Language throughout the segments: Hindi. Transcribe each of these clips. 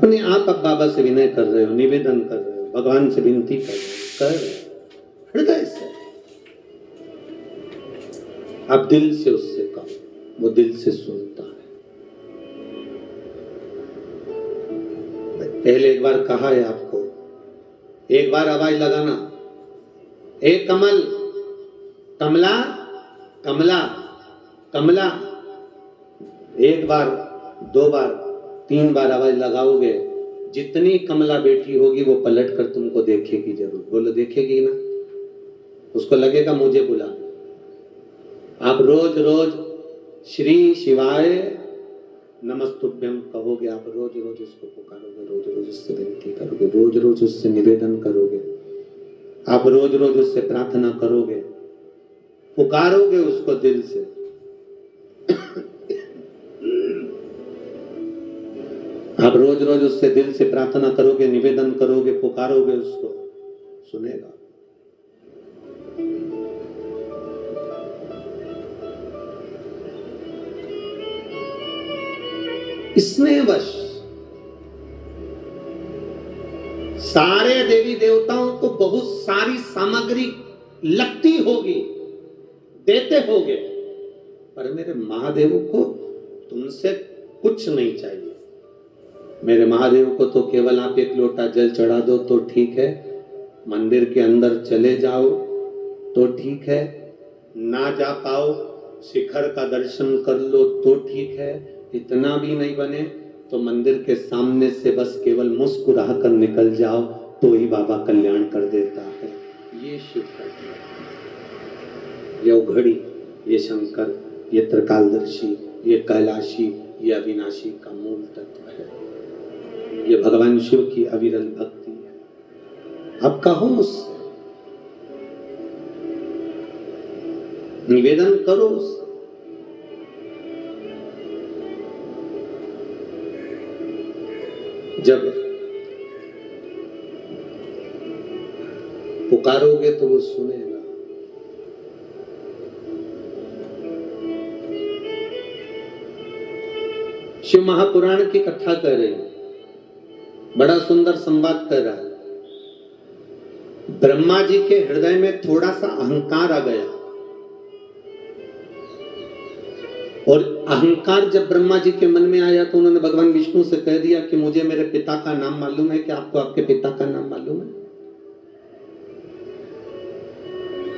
अपने आप बाबा से विनय कर रहे हो, निवेदन कर रहे हो, भगवान से विनती कर रहे हो हृदय से। आप दिल से उससे कहो, वो दिल से सुनता है। पहले एक बार कहा है आपको, एक बार आवाज लगाना, एक कमल, कमला, कमला, कमला। एक बार, दो बार, तीन बार आवाज लगाओगे, जितनी कमला बेटी होगी वो पलट कर तुमको देखेगी जरूर। बोलो देखेगी ना, उसको लगेगा मुझे बुला। आप रोज रोज श्री शिवाय नमस्तुभ्यम कहोगे, आप रोज रोज उसको पुकारोगे, रोज रोज उससे विनती करोगे, रोज रोज उससे निवेदन करोगे, आप रोज रोज उससे प्रार्थना करोगे, पुकारोगे उसको दिल से। आप रोज रोज उससे दिल से प्रार्थना करोगे, निवेदन करोगे, पुकारोगे उसको, सुनेगा। स्नेहवश सारे देवी देवताओं को बहुत सारी सामग्री लगती होगी, देते होगे, पर मेरे महादेव को तुमसे कुछ नहीं चाहिए। मेरे महादेव को तो केवल आप एक लोटा जल चढ़ा दो तो ठीक है, मंदिर के अंदर चले जाओ तो ठीक है, ना जा पाओ शिखर का दर्शन कर लो तो ठीक है, इतना भी नहीं बने तो मंदिर के सामने से बस केवल मुस्कुरा कर निकल जाओ तो ही बाबा कल्याण कर देता है। ये शिव का, ये उघड़ी, ये शंकर, ये त्रिकालदर्शी, ये कैलाशी, ये अविनाशी का मूल तत्व है। ये भगवान शिव की अविरल भक्ति है। अब कहो उससे, निवेदन करो उससे। जब पुकारोगे तो वो सुनेगा। शिव महापुराण की कथा कर रही है, बड़ा सुंदर संवाद कर रहा है। ब्रह्मा जी के हृदय में थोड़ा सा अहंकार आ गया, और अहंकार जब ब्रह्मा जी के मन में आया तो उन्होंने भगवान विष्णु से कह दिया कि मुझे मेरे पिता का नाम मालूम है, कि आपको आपके पिता का नाम मालूम है?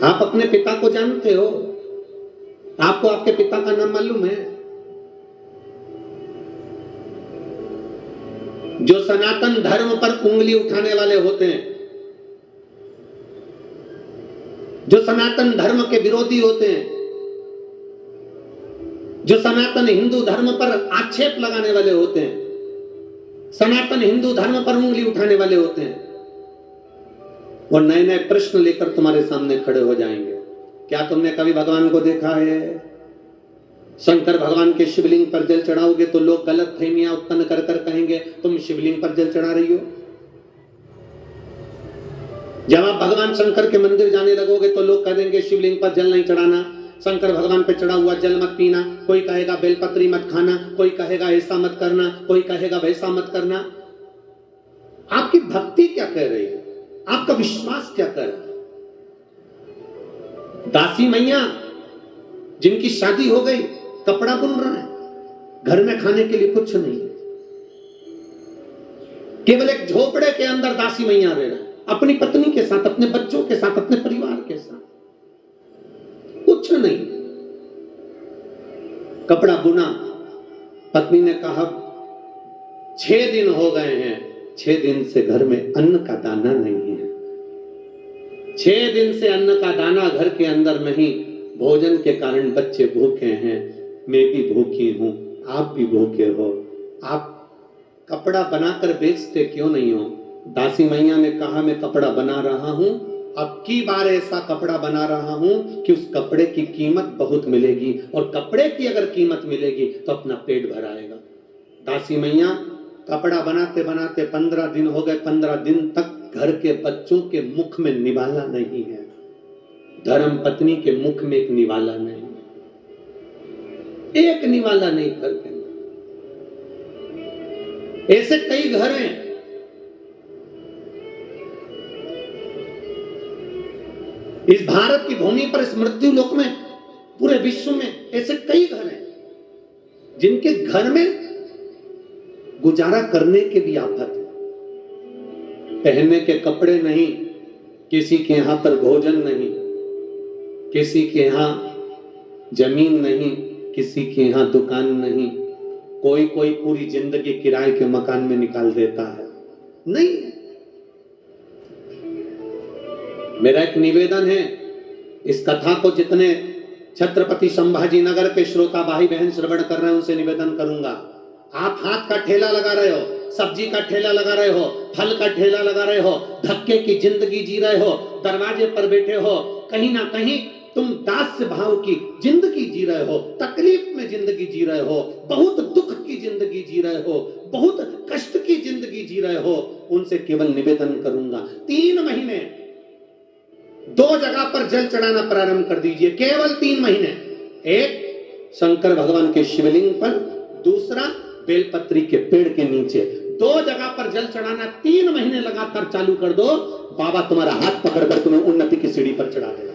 आप अपने पिता को जानते हो? आपको आपके पिता का नाम मालूम है? जो सनातन धर्म पर उंगली उठाने वाले होते हैं, जो सनातन धर्म के विरोधी होते हैं, जो सनातन हिंदू धर्म पर आक्षेप लगाने वाले होते हैं, सनातन हिंदू धर्म पर उंगली उठाने वाले होते हैं, वो नए नए प्रश्न लेकर तुम्हारे सामने खड़े हो जाएंगे। क्या तुमने कभी भगवान को देखा है? शंकर भगवान के शिवलिंग पर जल चढ़ाओगे तो लोग गलत फहमियां उत्पन्न कर कर कहेंगे तुम शिवलिंग पर जल चढ़ा रही हो। जब आप भगवान शंकर के मंदिर जाने लगोगे तो लोग कहेंगे शिवलिंग पर जल नहीं चढ़ाना, शंकर भगवान पे चढ़ा हुआ जल मत पीना, कोई कहेगा बेलपत्री मत खाना, कोई कहेगा ऐसा मत करना, कोई कहेगा वैसा मत करना। आपकी भक्ति क्या कह रही है? आपका विश्वास क्या कर रहा है? दासी मैया जिनकी शादी हो गई, कपड़ा बुन रहा है, घर में खाने के लिए कुछ नहीं है, केवल एक झोपड़े के अंदर दासी मैया रह रहा है, अपनी पत्नी के साथ, अपने बच्चों के साथ, अपने परिवार के साथ, कुछ नहीं। कपड़ा बुना। पत्नी ने कहा 6 दिन हो गए हैं, 6 दिन से घर में अन्न का दाना नहीं है, 6 दिन से अन्न का दाना घर के अंदर नहीं, भोजन के कारण बच्चे भूखे हैं, मैं भी भूखी हूं, आप भी भूखे हो, आप कपड़ा बनाकर बेचते क्यों नहीं हो? दासी मैया ने कहा मैं कपड़ा बना रहा हूं, अब की बार ऐसा कपड़ा बना रहा हूं कि उस कपड़े की कीमत बहुत मिलेगी, और कपड़े की अगर कीमत मिलेगी तो अपना पेट भर आएगा। दासी मैया कपड़ा बनाते बनाते 15 दिन हो गए, 15 दिन तक घर के बच्चों के मुख में निवाला नहीं है, धर्म पत्नी के मुख में एक निवाला नहीं, एक निवाला नहीं घर के अंदर। ऐसे कई घर हैं। इस भारत की भूमि पर, इस मृत्यु लोक में, पूरे विश्व में ऐसे कई घर हैं जिनके घर में गुजारा करने के भी आफत है। पहनने के कपड़े नहीं, किसी के यहां पर भोजन नहीं, किसी के यहां जमीन नहीं, किसी के यहां दुकान नहीं। कोई कोई पूरी जिंदगी किराए के मकान में निकाल देता है। नहीं, मेरा एक निवेदन है, इस कथा को जितने छत्रपति संभाजी नगर के श्रोता भाई बहन श्रवण कर रहे हैं उनसे निवेदन करूंगा, आप हाथ का ठेला लगा रहे हो, सब्जी का ठेला लगा रहे हो, फल का ठेला लगा रहे हो, धक्के की जिंदगी जी रहे हो, दरवाजे पर बैठे हो, कहीं ना कहीं तुम दास्य भाव की जिंदगी जी रहे हो, तकलीफ में जिंदगी जी रहे हो, बहुत दुख की जिंदगी जी रहे हो, बहुत कष्ट की जिंदगी जी रहे हो, उनसे केवल निवेदन करूंगा 3 महीने 2 जगह पर जल चढ़ाना प्रारंभ कर दीजिए, केवल 3 महीने। एक शंकर भगवान के शिवलिंग पर, दूसरा बेलपत्री के पेड़ के नीचे। 2 जगह पर जल चढ़ाना 3 महीने लगातार चालू कर दो, बाबा तुम्हारा हाथ पकड़कर तुम्हें उन्नति की सीढ़ी पर चढ़ा देगा।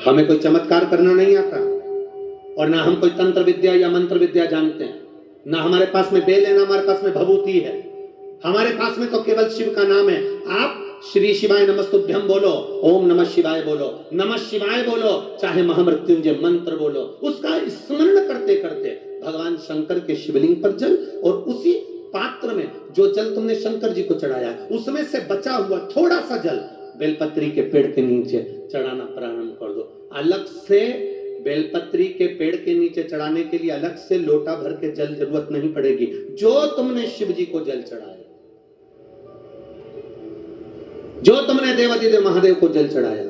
हमें कोई चमत्कार करना नहीं आता और ना हम कोई तंत्र विद्या या मंत्र विद्या जानते हैं, ना हमारे पास में बेल है, ना हमारे पास में भभूति है। हमारे पास में तो केवल शिव का नाम है। आप श्री शिवाय नमस्तुभ्यम बोलो, ओम नमः शिवाय बोलो, नमः शिवाय बोलो, चाहे महामृत्युंजय मंत्र बोलो, उसका स्मरण करते करते भगवान शंकर के शिवलिंग पर जल, और उसी पात्र में जो जल तुमने शंकर जी को चढ़ाया उसमें से बचा हुआ थोड़ा सा जल बेलपत्री के पेड़ के नीचे चढ़ाना प्रारंभ कर दो। अलग से बेलपत्री के पेड़ के नीचे चढ़ाने के लिए अलग से लोटा भर के जल जरूरत नहीं पड़ेगी। जो तुमने शिव जी को जल चढ़ाया, जो तुमने देवादिदेव महादेव को जल चढ़ाया,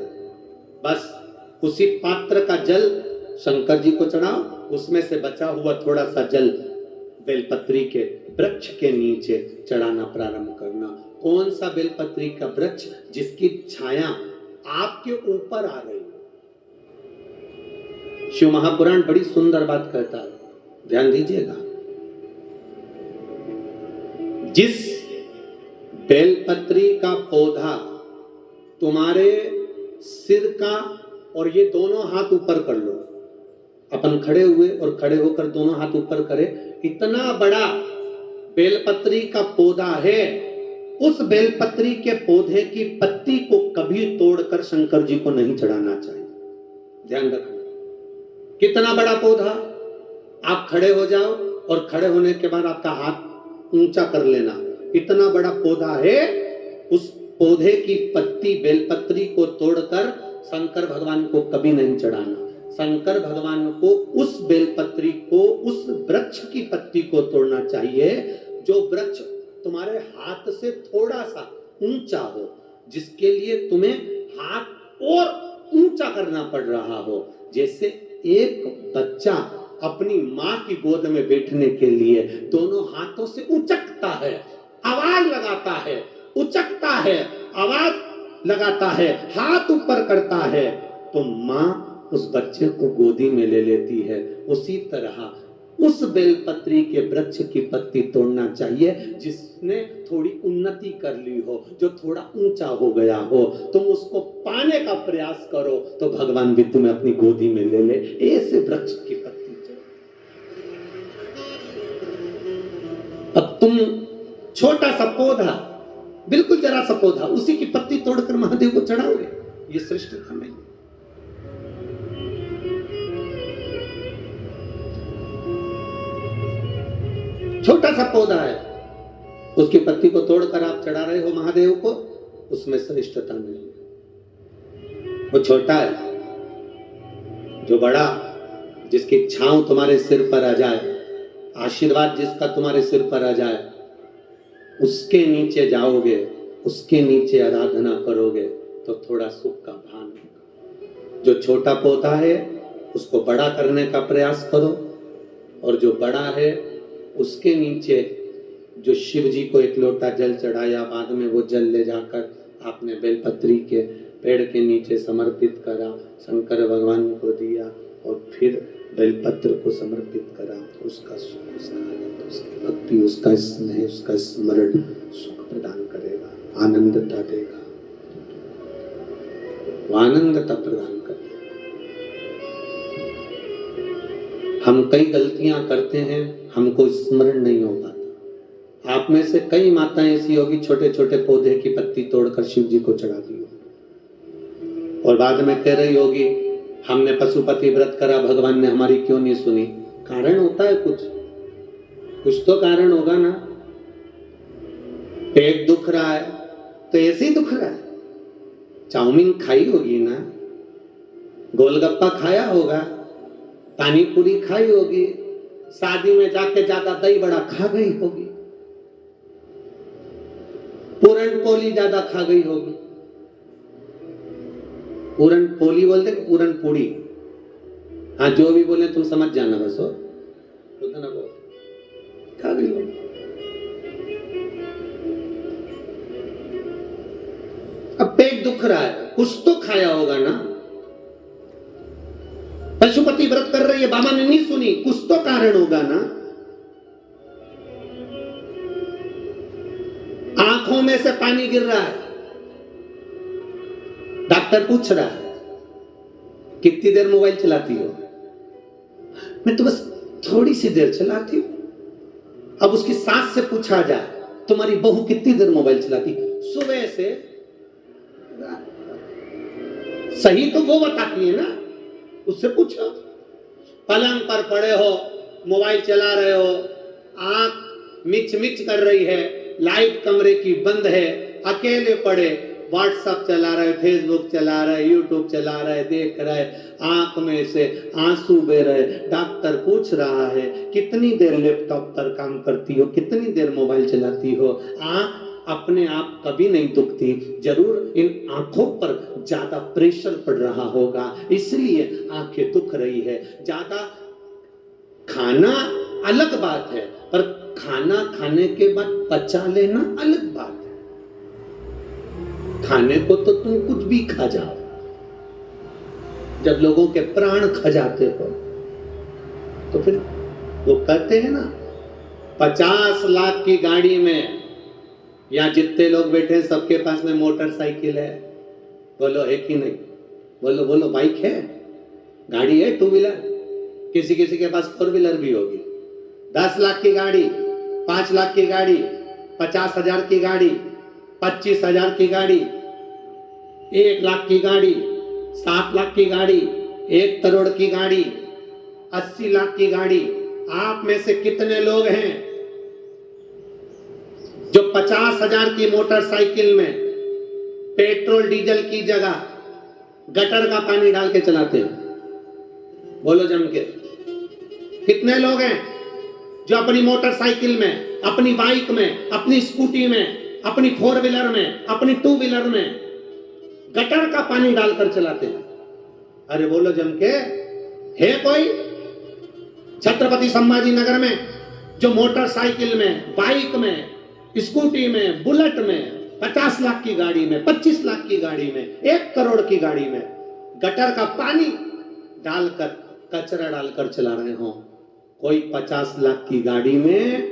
बस उसी पात्र का जल शंकर जी को चढ़ाओ, उसमें से बचा हुआ थोड़ा सा जल बेलपत्री के वृक्ष के नीचे चढ़ाना प्रारंभ करना। कौन सा बेलपत्री का वृक्ष? जिसकी छाया आपके ऊपर आ रही। शिव महापुराण बड़ी सुंदर बात कहता है, ध्यान दीजिएगा। जिस बेलपत्री का पौधा तुम्हारे सिर का, और ये दोनों हाथ ऊपर कर लो, अपन खड़े हुए और खड़े होकर दोनों हाथ ऊपर करें, इतना बड़ा बेलपत्री का पौधा है, उस बेलपत्री के पौधे की पत्ती को कभी तोड़कर शंकर जी को नहीं चढ़ाना चाहिए। ध्यान रखना। कितना बड़ा पौधा, आप खड़े हो जाओ और खड़े होने के बाद आपका हाथ ऊंचा कर लेना। इतना बड़ा पौधा है, उस पौधे की पत्ती बेलपत्री को तोड़कर शंकर भगवान को कभी नहीं चढ़ाना। शंकर भगवान को उस बेलपत्री को, उस वृक्ष की पत्ती को तोड़ना चाहिए जो वृक्ष तुम्हारे हाथ से थोड़ा सा ऊंचा हो, जिसके लिए तुम्हें हाथ और ऊंचा करना पड़ रहा हो। जैसे एक बच्चा अपनी मां की गोद में बैठने के लिए दोनों हाथों से उचकता है, आवाज लगाता है, उचकता है, आवाज लगाता है, हाथ ऊपर करता है, तो मां उस बच्चे को गोदी में ले लेती है। उसी तरह उस बेलपत्री के वृक्ष की पत्ती तोड़ना चाहिए जिसने थोड़ी उन्नति कर ली हो, जो थोड़ा ऊंचा हो गया हो। तुम उसको पाने का प्रयास करो तो भगवान भी तुम्हें अपनी गोदी में ले ले। ऐसे वृक्ष की पत्ती तोड़ो। अब तुम छोटा सा पौधा, बिल्कुल जरा सा पौधा, उसी की पत्ती तोड़कर महादेव को चढ़ाओगे, ये श्रेष्ठता नहीं। छोटा सा पौधा है, उसकी पत्ती को तोड़कर आप चढ़ा रहे हो महादेव को, उसमें श्रेष्ठता नहीं। वो छोटा है, जो बड़ा, जिसकी छांव तुम्हारे सिर पर आ जाए, आशीर्वाद जिसका तुम्हारे सिर पर आ जाए, उसके नीचे जाओगे, उसके नीचे आराधना करोगे तो थोड़ा सुख का भान होगा। जो छोटा पौधा है उसको बड़ा करने का प्रयास करो, और जो बड़ा है उसके नीचे जो शिव जी को एक लोटा जल चढ़ाया, बाद में वो जल ले जाकर आपने बेलपत्री के पेड़ के नीचे समर्पित करा, शंकर भगवान को दिया, और फिर बेलपत्र को समर्पित करा, उसका सुख, उसका आनंद, उसकी भक्ति, उसका स्नेह, उसका स्मरण सुख प्रदान करेगा, आनंदता देगा, वो आनंदता प्रदान करेगा। हम कई गलतियां करते हैं, हमको स्मरण नहीं हो पाता। आप में से कई माताएं ऐसी होगी, छोटे छोटे पौधे की पत्ती तोड़कर शिव जी को चढ़ा दी हो और बाद में कह रही होगी हमने पशुपति व्रत करा, भगवान ने हमारी क्यों नहीं सुनी। कारण होता है, कुछ तो कारण होगा ना। पेट दुख रहा है तो ऐसे ही दुख रहा है, चाउमीन खाई होगी ना, गोलगप्पा खाया होगा, पानी पूरी खाई होगी, शादी में जाके ज्यादा दही बड़ा खा गई होगी, पूरन पोली ज्यादा खा गई होगी। पूरन पोली बोलते कि पूरन पूरी, हाँ जो भी बोले तुम समझ जाना, बस हो ना, बोल खा गई होगी। अब पेट दुख रहा है, कुछ तो खाया होगा ना। पशुपति व्रत कर रही है, बाबा ने नहीं सुनी, कुछ तो कारण होगा ना। आंखों में से पानी गिर रहा है, डॉक्टर पूछ रहा है कितनी देर मोबाइल चलाती हो। मैं तो बस थोड़ी सी देर चलाती हूं। अब उसकी सास से पूछा जाए तुम्हारी बहू कितनी देर मोबाइल चलाती, सुबह से। सही तो वो बताती है ना, उससे पूछो। पलंग पर पड़े हो, मोबाइल चला रहे हो, आंख मिच मिच कर रही है, लाइट कमरे की बंद है, अकेले पड़े, व्हाट्सएप चला रहे, फेसबुक चला रहे, यूट्यूब चला रहे, देख रहे, आंख में से आंसू बह रहे। डॉक्टर पूछ रहा है कितनी देर लैपटॉप पर काम करती हो, कितनी देर मोबाइल चलाती हो। आंख अपने आप कभी नहीं दुखती, जरूर इन आंखों पर ज्यादा प्रेशर पड़ रहा होगा, इसलिए आंखें दुख रही है। ज्यादा खाना अलग बात है, पर खाना खाने के बाद पचा लेना अलग बात है। खाने को तो तुम कुछ भी खा जाओ, जब लोगों के प्राण खा जाते हो तो फिर वो कहते हैं ना 50 लाख की गाड़ी में, या जितने लोग बैठे हैं सबके पास में मोटरसाइकिल है, बोलो है कि नहीं, बोलो बोलो, बाइक है, गाड़ी है, टू व्हीलर, किसी किसी के पास फोर व्हीलर भी होगी। 10 लाख की गाड़ी, 5 लाख की गाड़ी, 50,000 की गाड़ी, 25,000 की गाड़ी, 1 लाख की गाड़ी, 7 लाख की गाड़ी, 1 करोड़ की गाड़ी, 80 लाख की गाड़ी। आप में से कितने लोग हैं जो 50,000 की मोटरसाइकिल में पेट्रोल डीजल की जगह गटर का पानी डाल के चलाते हैं? बोलो जम के। कितने लोग हैं जो अपनी मोटरसाइकिल में, अपनी बाइक में, अपनी स्कूटी में, अपनी फोर व्हीलर में, अपनी टू व्हीलर में गटर का पानी डालकर चलाते हैं? अरे बोलो जम के, है कोई? छत्रपति संभाजी नगर में जो मोटरसाइकिल में, बाइक में, स्कूटी में, बुलेट में, 50 लाख की गाड़ी में, 25 लाख की गाड़ी में, 1 करोड़ की गाड़ी में गटर का पानी डालकर, कचरा डालकर चला रहे हो। कोई 50 लाख की गाड़ी में,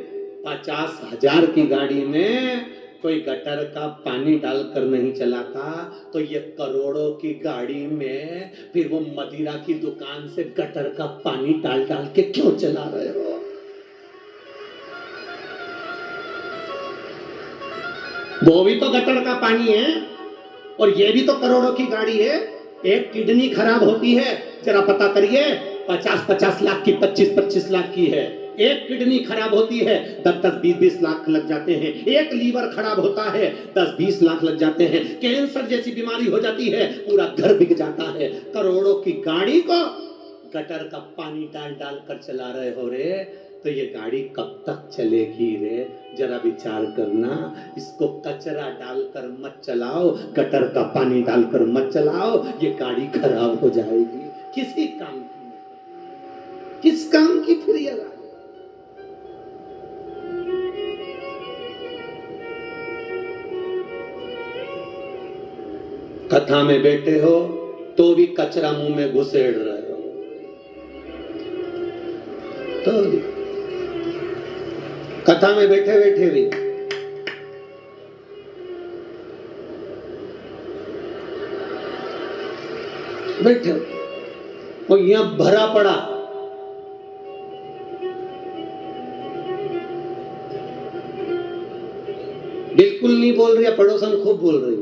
50,000 की गाड़ी में कोई गटर का पानी डालकर नहीं चलाता, तो ये करोड़ों की गाड़ी में फिर वो मदिरा की दुकान से गटर का पानी डाल डाल के क्यों चला रहे हो? वो भी तो गटर का पानी है और ये भी तो करोड़ों की गाड़ी है। एक किडनी खराब होती है, जरा पता करिए, 50-50 लाख की, 25-25 लाख की है। एक किडनी खराब होती है, 10-10, 20-20 लाख लग जाते हैं। एक लीवर खराब होता है, 10-20 लाख लग जाते हैं। कैंसर जैसी बीमारी हो जाती है, पूरा घर बिक जाता है। करोड़ों की गाड़ी को गटर का पानी डाल डाल कर चला रहे हो रे, तो ये गाड़ी कब तक चलेगी रे? जरा विचार करना। इसको कचरा डालकर मत चलाओ, गटर का पानी डालकर मत चलाओ, ये गाड़ी खराब हो जाएगी। किसी काम की, किस काम की फिर ये गाड़ी? कथा में बैठे हो तो भी कचरा मुंह में घुसेड़ रहे हो। तो कथा में बैठे बैठे भी बैठे वो यहां भरा पड़ा, बिल्कुल नहीं बोल रही है, पड़ोसन खूब बोल रही।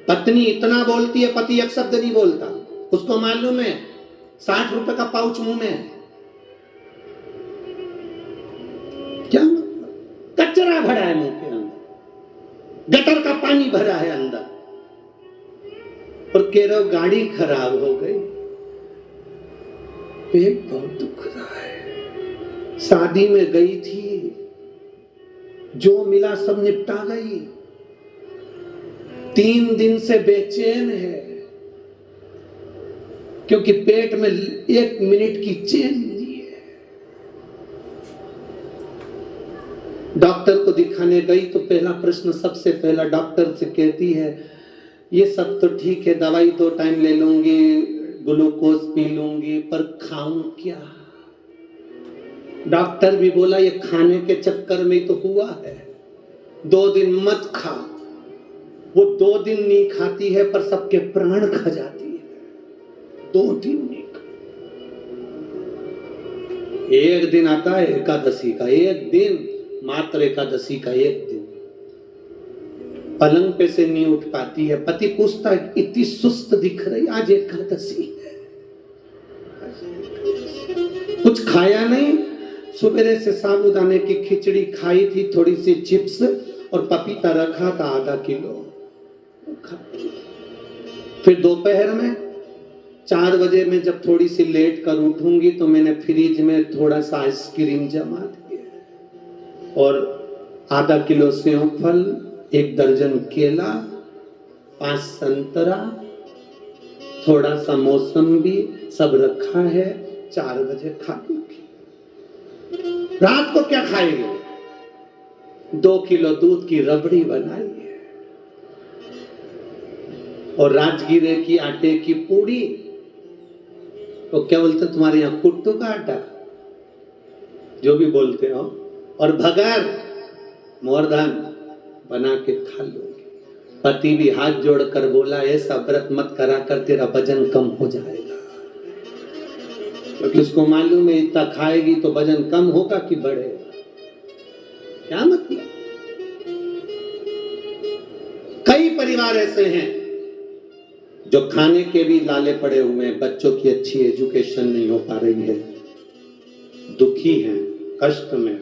पत्नी इतना बोलती है, पति एक शब्द नहीं बोलता। उसको मालूम है 60 रुपए का पाउच मुंह में है। क्या कचरा भरा है मुंह के अंदर, गटर का पानी भरा है अंदर, और कह रहे हो गाड़ी खराब हो गई, पेट बहुत दुख रहा है, शादी में गई थी, जो मिला सब निपटा गई, 3 दिन से बेचैन है क्योंकि पेट में 1 मिनट की चैन नहीं है। डॉक्टर को दिखाने गई तो पहला प्रश्न सबसे पहला डॉक्टर से कहती है, ये सब तो ठीक है, दवाई 2 टाइम ले लूंगी, ग्लूकोज पी लूंगी, पर खाऊं क्या? डॉक्टर भी बोला ये खाने के चक्कर में तो हुआ है, 2 दिन मत खा। वो 2 दिन नहीं खाती है पर सबके प्राण खा जाती है, 2 दिन नहीं खा। एक दिन आता है एकादशी का, एक दिन मात्र एकादशी का, एक दिन पलंग पे से नहीं उठ पाती है। पति पूछता है इतनी सुस्त दिख रही, आज एकादशी है, कुछ खाया नहीं, सुबह से साबूदाने की खिचड़ी खाई थी, थोड़ी सी चिप्स और पपीता रखा था आधा किलो। फिर दोपहर में 4 बजे में जब थोड़ी सी लेट कर उठूंगी तो मैंने फ्रिज में थोड़ा सा आइसक्रीम जमा दिया और आधा किलो सेव फल, 1 दर्जन केला, 5 संतरा, थोड़ा सा मौसम्बी सब रखा है, 4 बजे खा लूंगी। रात को क्या खाएंगे? 2 किलो दूध की रबड़ी बनाई है और राजगीरे की आटे की पूड़ी, तो क्या बोलते तुम्हारे यहाँ कुट्टू का आटा, जो भी बोलते हो, और भगर मोरधान बना के खा लोगे। पति भी हाथ जोड़कर बोला ऐसा व्रत मत करा कर, तेरा वजन कम हो जाएगा, क्योंकि उसको मालूम है इतना खाएगी तो वजन कम होगा कि बढ़ेगा। क्या मतलब? कई परिवार ऐसे हैं जो खाने के भी लाले पड़े हुए हैं, बच्चों की अच्छी एजुकेशन नहीं हो पा रही है, दुखी हैं, कष्ट में।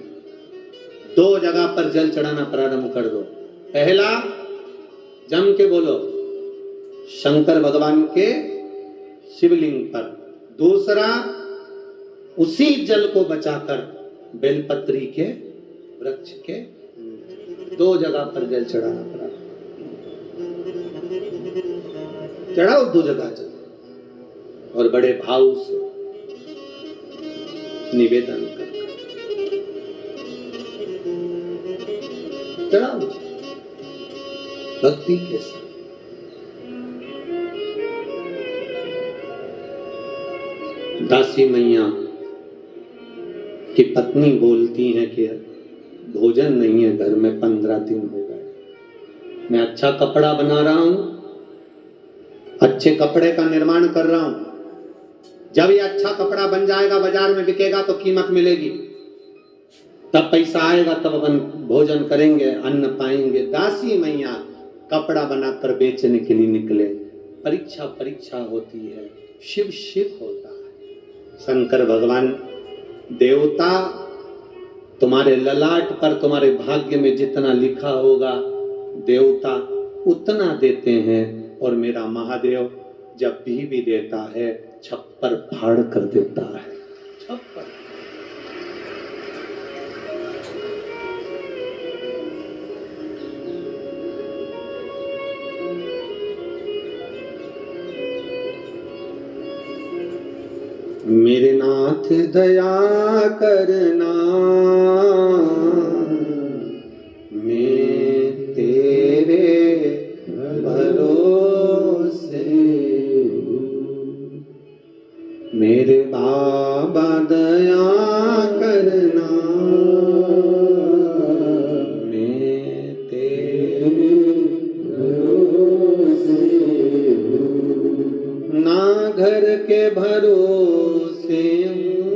2 जगह पर जल चढ़ाना प्रारंभ कर दो। पहला, जम के बोलो शंकर भगवान के शिवलिंग पर। दूसरा, उसी जल को बचाकर बेलपत्री के वृक्ष के 2 जगह पर जल चढ़ाना पड़ा। चढ़ाओ 2 जगह जल और बड़े भाव से निवेदन कर चढ़ाओ भक्ति के साथ। दासी मैया की पत्नी बोलती है कि भोजन नहीं है घर में, 15 दिन हो गए, मैं अच्छा कपड़ा बना रहा हूं, अच्छे कपड़े का निर्माण कर रहा हूं, जब ये अच्छा कपड़ा बन जाएगा बाजार में बिकेगा तो कीमत मिलेगी, तब पैसा आएगा, तब अपन भोजन करेंगे, अन्न पाएंगे। दासी मैया कपड़ा बनाकर बेचने के लिए निकले। परीक्षा परीक्षा होती है, शिव शिव होता है। शंकर भगवान देवता तुम्हारे ललाट पर, तुम्हारे भाग्य में जितना लिखा होगा देवता उतना देते हैं, और मेरा महादेव जब भी देता है छप्पर फाड़ कर देता है। छप्पर मेरे नाथ दया करना, मैं तेरे भरोसे, मेरे बाबा दया करना, मैं तेरे भरोसे हूँ। ना घर के भरोसे हूँ,